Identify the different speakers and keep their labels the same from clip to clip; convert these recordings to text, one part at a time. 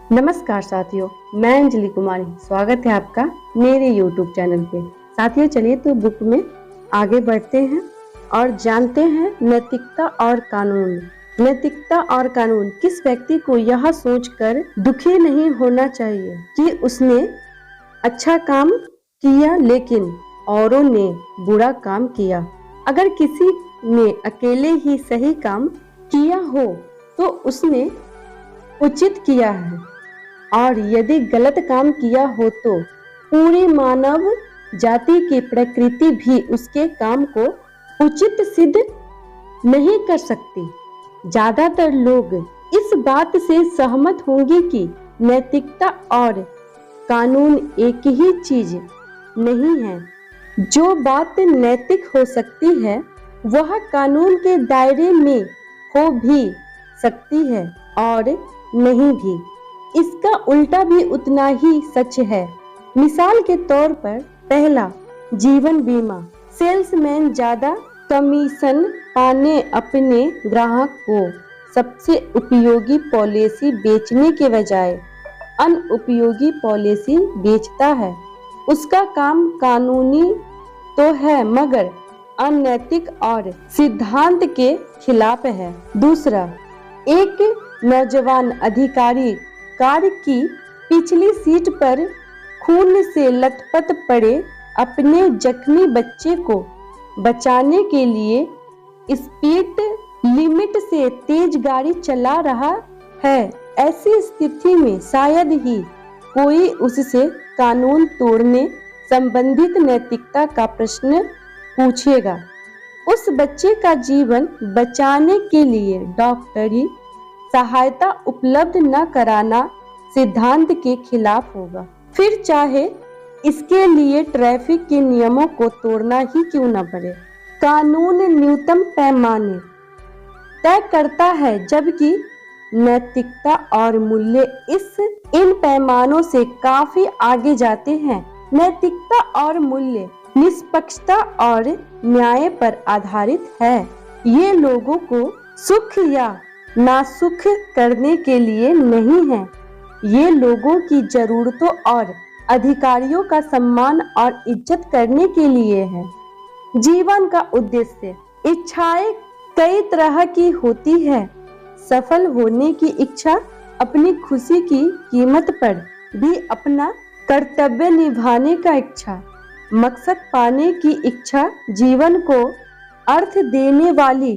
Speaker 1: नमस्कार साथियों, मैं अंजलि कुमारी। स्वागत है आपका मेरे YouTube चैनल पे। साथियों, चलिए तो बुक में आगे बढ़ते हैं और जानते हैं नैतिकता और कानून। नैतिकता और कानून। किस व्यक्ति को यह सोचकर दुखी नहीं होना चाहिए कि उसने अच्छा काम किया लेकिन औरों ने बुरा काम किया। अगर किसी ने अकेले ही सही काम किया हो तो उसने उचित किया है, और यदि गलत काम किया हो तो पूरी मानव जाति की प्रकृति भी उसके काम को उचित सिद्ध नहीं कर सकती। ज्यादातर लोग इस बात से सहमत होंगे कि नैतिकता और कानून एक ही चीज नहीं है। जो बात नैतिक हो सकती है वह कानून के दायरे में हो भी सकती है और नहीं भी। इसका उल्टा भी उतना ही सच है। मिसाल के तौर पर, पहला, जीवन बीमा। सेल्समैन ज्यादा कमीशन पाने अपने ग्राहक को सबसे उपयोगी पॉलिसी बेचने के बजाय अनुपयोगी पॉलिसी बेचता है। उसका काम कानूनी तो है मगर अनैतिक और सिद्धांत के खिलाफ है। दूसरा, एक नौजवान अधिकारी कार की पिछली सीट पर खून से लथपथ पड़े अपने जख्मी बच्चे को बचाने के लिए स्पीड लिमिट से तेज गाड़ी चला रहा है। ऐसी स्थिति में शायद ही कोई उससे कानून तोड़ने संबंधित नैतिकता का प्रश्न पूछेगा। उस बच्चे का जीवन बचाने के लिए डॉक्टरी सहायता उपलब्ध न कराना सिद्धांत के खिलाफ होगा, फिर चाहे इसके लिए ट्रैफिक के नियमों को तोड़ना ही क्यों न पड़े। कानून न्यूनतम पैमाने तय करता है, जबकि नैतिकता और मूल्य इन पैमानों से काफी आगे जाते हैं। नैतिकता और मूल्य निष्पक्षता और न्याय पर आधारित है। ये लोगों को सुख या नासुख करने के लिए नहीं है। ये लोगों की जरूरतों और अधिकारियों का सम्मान और इज्जत करने के लिए है। जीवन का उद्देश्य। इच्छाएं कई तरह की होती है। सफल होने की इच्छा, अपनी खुशी की कीमत पर भी अपना कर्तव्य निभाने का इच्छा, मकसद पाने की इच्छा, जीवन को अर्थ देने वाली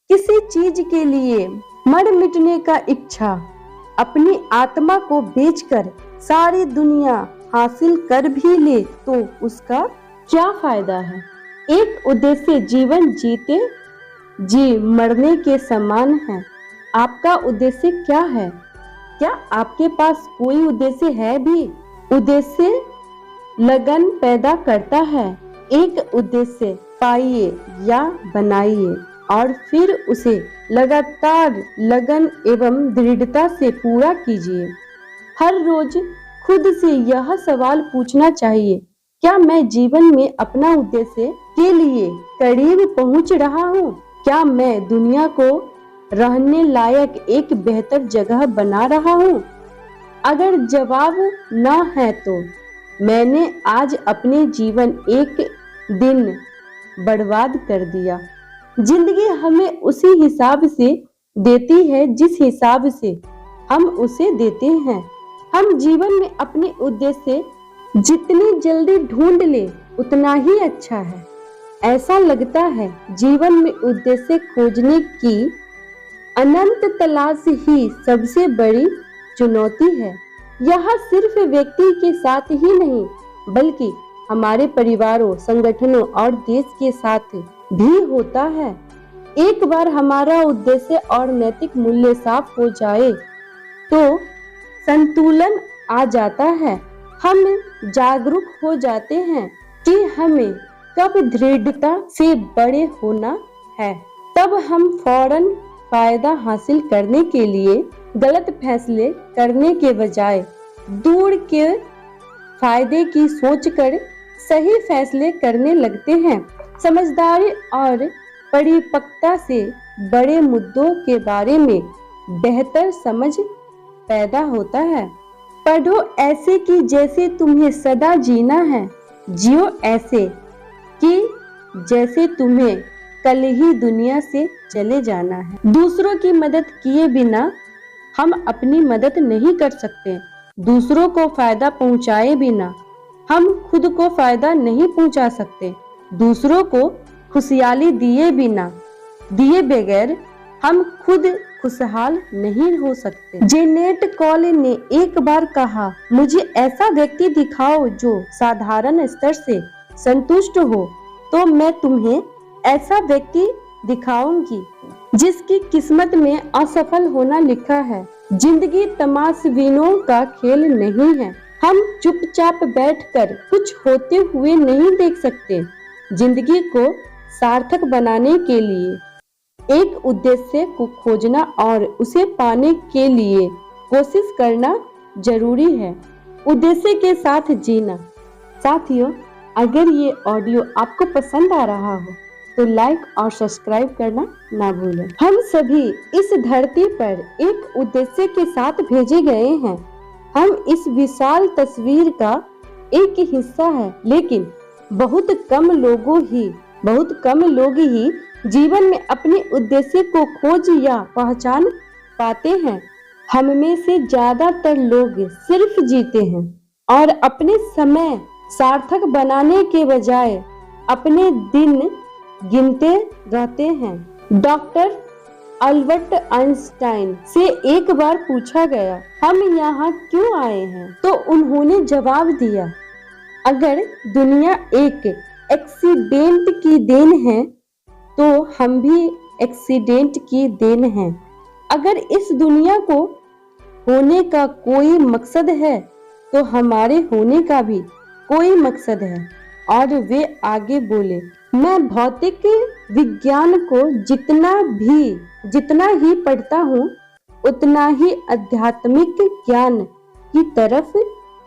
Speaker 1: किसी चीज के लिए मर मिटने का इच्छा, अपनी आत्मा को बेचकर सारी दुनिया हासिल कर भी ले तो उसका क्या फायदा है। एक उद्देश्य जीवन जीते जी मरने के समान है। आपका उद्देश्य क्या है? क्या आपके पास कोई उद्देश्य है भी? उद्देश्य लगन पैदा करता है। एक उद्देश्य पाइए या बनाइए और फिर उसे लगातार लगन एवं दृढ़ता से पूरा कीजिए। हर रोज खुद से यह सवाल पूछना चाहिए, क्या मैं जीवन में अपना उद्देश्य के लिए करीब पहुंच रहा हूं? क्या मैं दुनिया को रहने लायक एक बेहतर जगह बना रहा हूं? अगर जवाब न है तो मैंने आज अपने जीवन एक दिन बर्बाद कर दिया। जिंदगी हमें उसी हिसाब से देती है जिस हिसाब से हम उसे देते हैं। हम जीवन में अपने उद्देश्य जितनी जल्दी ढूंढ ले उतना ही अच्छा है। ऐसा लगता है जीवन में उद्देश्य खोजने की अनंत तलाश ही सबसे बड़ी चुनौती है। यह सिर्फ व्यक्ति के साथ ही नहीं बल्कि हमारे परिवारों, संगठनों और देश के साथ भी होता है। एक बार हमारा उद्देश्य और नैतिक मूल्य साफ हो जाए तो संतुलन आ जाता है। हम जागरूक हो जाते हैं कि हमें कब दृढ़ता से बड़े होना है। तब हम फौरन फायदा हासिल करने के लिए गलत फैसले करने के बजाय दूर के फायदे की सोचकर सही फैसले करने लगते हैं। समझदारी और परिपक्वता से बड़े मुद्दों के बारे में बेहतर समझ पैदा होता है। पढ़ो ऐसे कि जैसे तुम्हें सदा जीना है, जियो ऐसे कि जैसे तुम्हें कल ही दुनिया से चले जाना है। दूसरों की मदद किए बिना हम अपनी मदद नहीं कर सकते। दूसरों को फायदा पहुंचाए बिना हम खुद को फायदा नहीं पहुंचा सकते। दूसरों को खुशहाली दिए बगैर हम खुद खुशहाल नहीं हो सकते। जेनेट कॉल ने एक बार कहा, मुझे ऐसा व्यक्ति दिखाओ जो साधारण स्तर से संतुष्ट हो, तो मैं तुम्हें ऐसा व्यक्ति दिखाऊंगी जिसकी किस्मत में असफल होना लिखा है। जिंदगी तमाशबीनों का खेल नहीं है। हम चुपचाप बैठकर कुछ होते हुए नहीं देख सकते। जिंदगी को सार्थक बनाने के लिए एक उद्देश्य को खोजना और उसे पाने के लिए कोशिश करना जरूरी है। उद्देश्य के साथ जीना। साथियों, अगर ये ऑडियो आपको पसंद आ रहा हो तो लाइक और सब्सक्राइब करना ना भूलें। हम सभी इस धरती पर एक उद्देश्य के साथ भेजे गए हैं। हम इस विशाल तस्वीर का एक हिस्सा है, लेकिन बहुत कम लोग ही जीवन में अपने उद्देश्य को खोज या पहचान पाते हैं। हम में से ज्यादातर लोग सिर्फ जीते हैं और अपने समय सार्थक बनाने के बजाय अपने दिन गिनते रहते हैं। डॉक्टर अल्बर्ट आइंस्टाइन से एक बार पूछा गया, हम यहाँ क्यों आए हैं? तो उन्होंने जवाब दिया, अगर दुनिया एक एक्सीडेंट की देन है तो हम भी एक्सीडेंट की देन हैं। अगर इस दुनिया को होने का कोई मकसद है तो हमारे होने का भी कोई मकसद है। और वे आगे बोले, मैं भौतिक विज्ञान को जितना ही पढ़ता हूँ उतना ही आध्यात्मिक ज्ञान की तरफ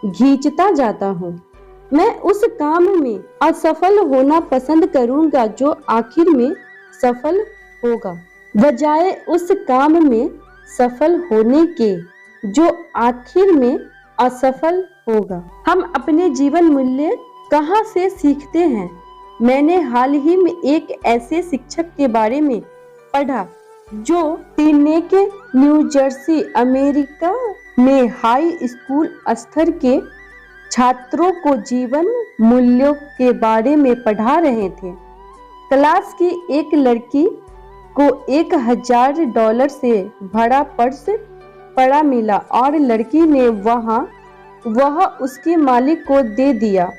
Speaker 1: खींचता जाता हूँ। मैं उस काम में असफल होना पसंद करूँगा जो आखिर में सफल होगा, बजाय उस काम में सफल होने के जो आखिर में असफल होगा। हम अपने जीवन मूल्य कहाँ से सीखते हैं? मैंने हाल ही में एक ऐसे शिक्षक के बारे में पढ़ा जो टीनेक न्यू जर्सी अमेरिका में हाई स्कूल स्तर के छात्रों को जीवन मूल्यों के बारे में पढ़ा रहे थे। क्लास की एक लड़की को $1000 से भरा पर्स पड़ा मिला और लड़की ने वह उसके मालिक को दे दिया।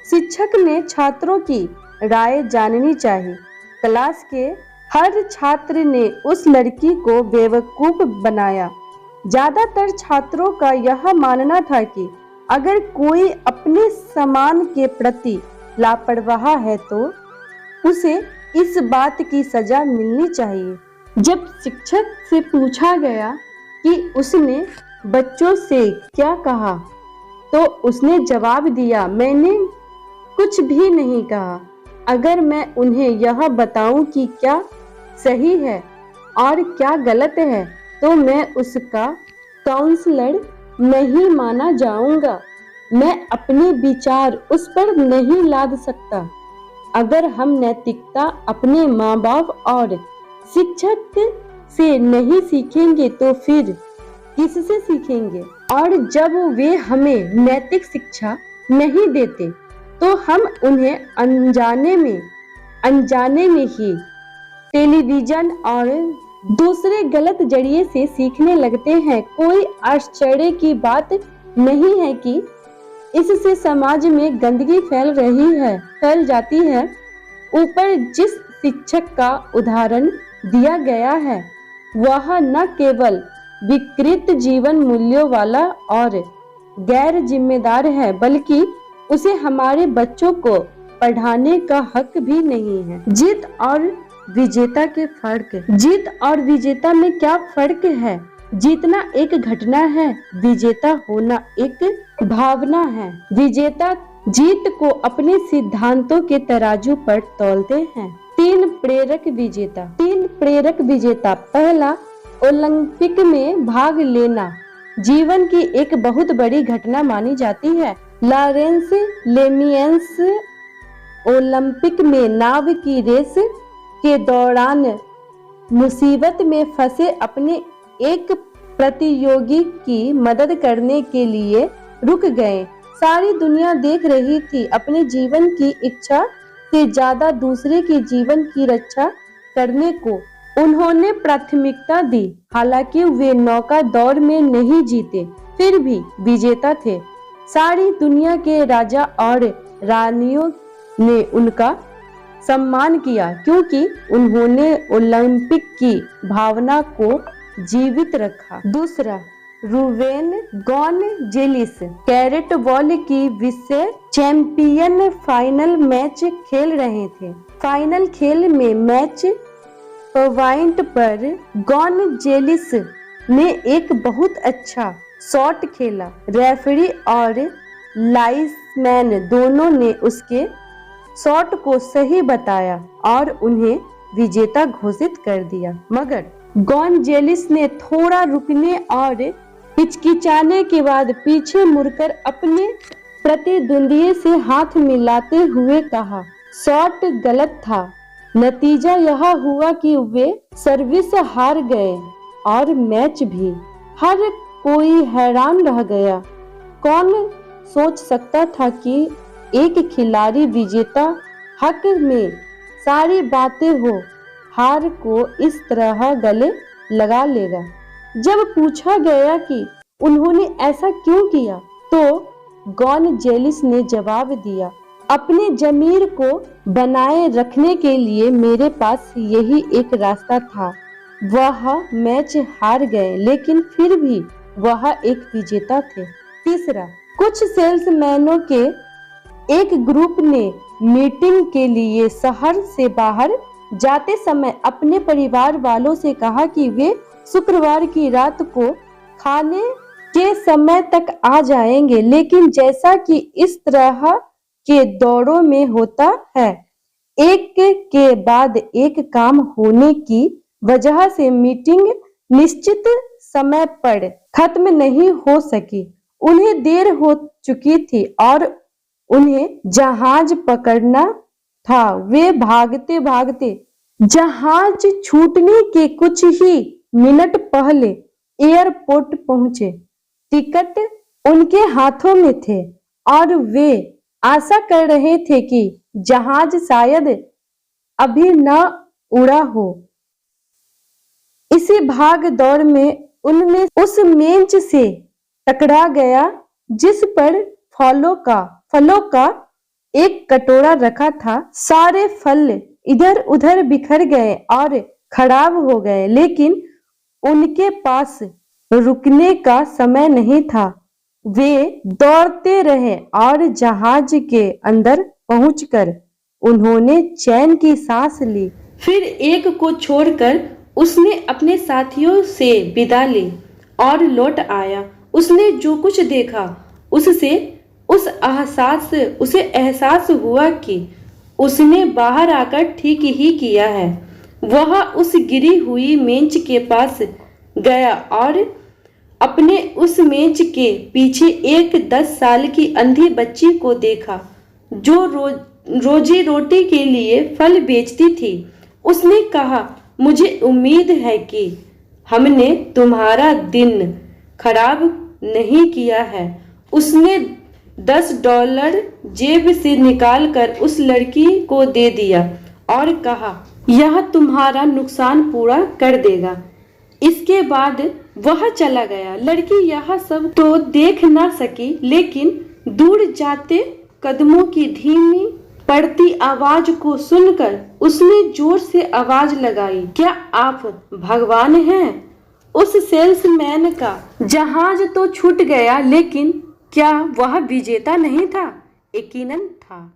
Speaker 1: शिक्षक ने छात्रों की राय जाननी चाहिए। क्लास के हर छात्र ने उस लड़की को बेवकूफ बनाया। ज्यादातर छात्रों का यह मानना था कि अगर कोई अपने सम्मान के प्रति लापरवाह है तो उसे इस बात की सजा मिलनी चाहिए। जब शिक्षक से पूछा गया कि उसने बच्चों से क्या कहा, तो उसने जवाब दिया, मैंने कुछ भी नहीं कहा। अगर मैं उन्हें यह बताऊं कि क्या सही है और क्या गलत है तो मैं उसका काउंसलर नहीं माना जाऊंगा। मैं अपने विचार उस पर नहीं लाद सकता। अगर हम नैतिकता अपने माँ बाप और शिक्षक से नहीं सीखेंगे तो फिर किससे सीखेंगे? और जब वे हमें नैतिक शिक्षा नहीं देते तो हम उन्हें अनजाने में ही टेलीविजन और दूसरे गलत जरिए से सीखने लगते हैं। कोई आश्चर्य की बात नहीं है कि इससे समाज में गंदगी फैल जाती है। ऊपर जिस शिक्षक का उदाहरण दिया गया है वह न केवल विकृत जीवन मूल्यों वाला और गैर जिम्मेदार है, बल्कि उसे हमारे बच्चों को पढ़ाने का हक भी नहीं है। जीत और विजेता में क्या फर्क है? जीतना एक घटना है, विजेता होना एक भावना है। विजेता जीत को अपने सिद्धांतों के तराजू पर तौलते हैं। 3 प्रेरक विजेता। पहला, ओलंपिक में भाग लेना। जीवन की एक बहुत बड़ी घटना मानी जाती है। लॉरेंस लेमियंस ओलंपिक में नाव की रेस के दौरान मुसीबत में फंसे अपने एक प्रतियोगी की मदद करने के लिए रुक गए। सारी दुनिया देख रही थी। अपने जीवन की इच्छा से ज्यादा दूसरे के जीवन की रक्षा करने को उन्होंने प्राथमिकता दी। हालांकि वे नौका दौड़ में नहीं जीते, फिर भी विजेता थे। सारी दुनिया के राजा और रानियों ने उनका सम्मान किया क्योंकि उन्होंने ओलंपिक की भावना को जीवित रखा। दूसरा, रूवेन गॉनजेलिस कैरेट बॉल की विश्व चैंपियन फाइनल मैच खेल रहे थे। फाइनल खेल में मैच पॉइंट पर गॉनजेलिस ने एक बहुत अच्छा शॉट खेला। रेफरी और लाइन्समैन दोनों ने उसके शॉट को सही बताया और उन्हें विजेता घोषित कर दिया, मगर गॉनजेलिस ने थोड़ा रुकने और हिचकिचाने के बाद पीछे मुड़कर अपने प्रतिद्वंदी से हाथ मिलाते हुए कहा, शॉट गलत था। नतीजा यह हुआ कि वे सर्विस हार गए और मैच भी। हर कोई हैरान रह गया। कौन सोच सकता था कि एक खिलाड़ी विजेता हक में सारी बातें हो हार को इस तरह गले लगा लेगा। जब पूछा गया कि उन्होंने ऐसा क्यों किया, तो गॉनजेलिस ने जवाब दिया, अपने जमीर को बनाए रखने के लिए मेरे पास यही एक रास्ता था। वह मैच हार गए लेकिन फिर भी वह एक विजेता थे। तीसरा, कुछ सेल्समैनों के एक ग्रुप ने मीटिंग के लिए शहर से बाहर जाते समय अपने परिवार वालों से कहा कि वे शुक्रवार की रात को खाने के समय तक आ जाएंगे, लेकिन जैसा कि इस तरह के दौरों में होता है, एक के बाद एक काम होने की वजह से मीटिंग निश्चित समय पर खत्म नहीं हो सकी। उन्हें देर हो चुकी थी और उन्हें जहाज पकड़ना था। वे भागते भागते जहाज छूटने के कुछ ही मिनट पहले एयरपोर्ट पहुंचे। टिकट उनके हाथों में थे और वे आशा कर रहे थे कि जहाज शायद अभी न उड़ा हो। इसी भाग दौड़ में उनमें उस मेज से टकरा गया जिस पर फलों का एक कटोरा रखा था। सारे फल इधर उधर बिखर गए और खराब हो गए, लेकिन उनके पास रुकने का समय नहीं था। वे दौड़ते रहे और जहाज के अंदर पहुंचकर उन्होंने चैन की सांस ली। फिर एक को छोड़कर उसने अपने साथियों से विदा ली और लौट आया। उसने जो कुछ देखा उसे एहसास हुआ कि उसने बाहर आकर ठीक ही किया है। वह उस गिरी हुई मेज के पास गया और अपने उस मेज के पीछे एक 10 साल की अंधी बच्ची को देखा जो रोजी रोटी के लिए फल बेचती थी। उसने कहा, मुझे उम्मीद है कि हमने तुम्हारा दिन खराब नहीं किया है। उसने $10 जेब से निकालकर उस लड़की को दे दिया और कहा, यह तुम्हारा नुकसान पूरा कर देगा। इसके बाद वह चला गया। लड़की यह सब तो देख ना सकी, लेकिन दूर जाते कदमों की धीमी पड़ती आवाज को सुनकर उसने जोर से आवाज लगाई, क्या आप भगवान हैं? उस सेल्समैन का जहाज तो छूट गया, लेकिन क्या वह विजेता नहीं था? यकीनन था।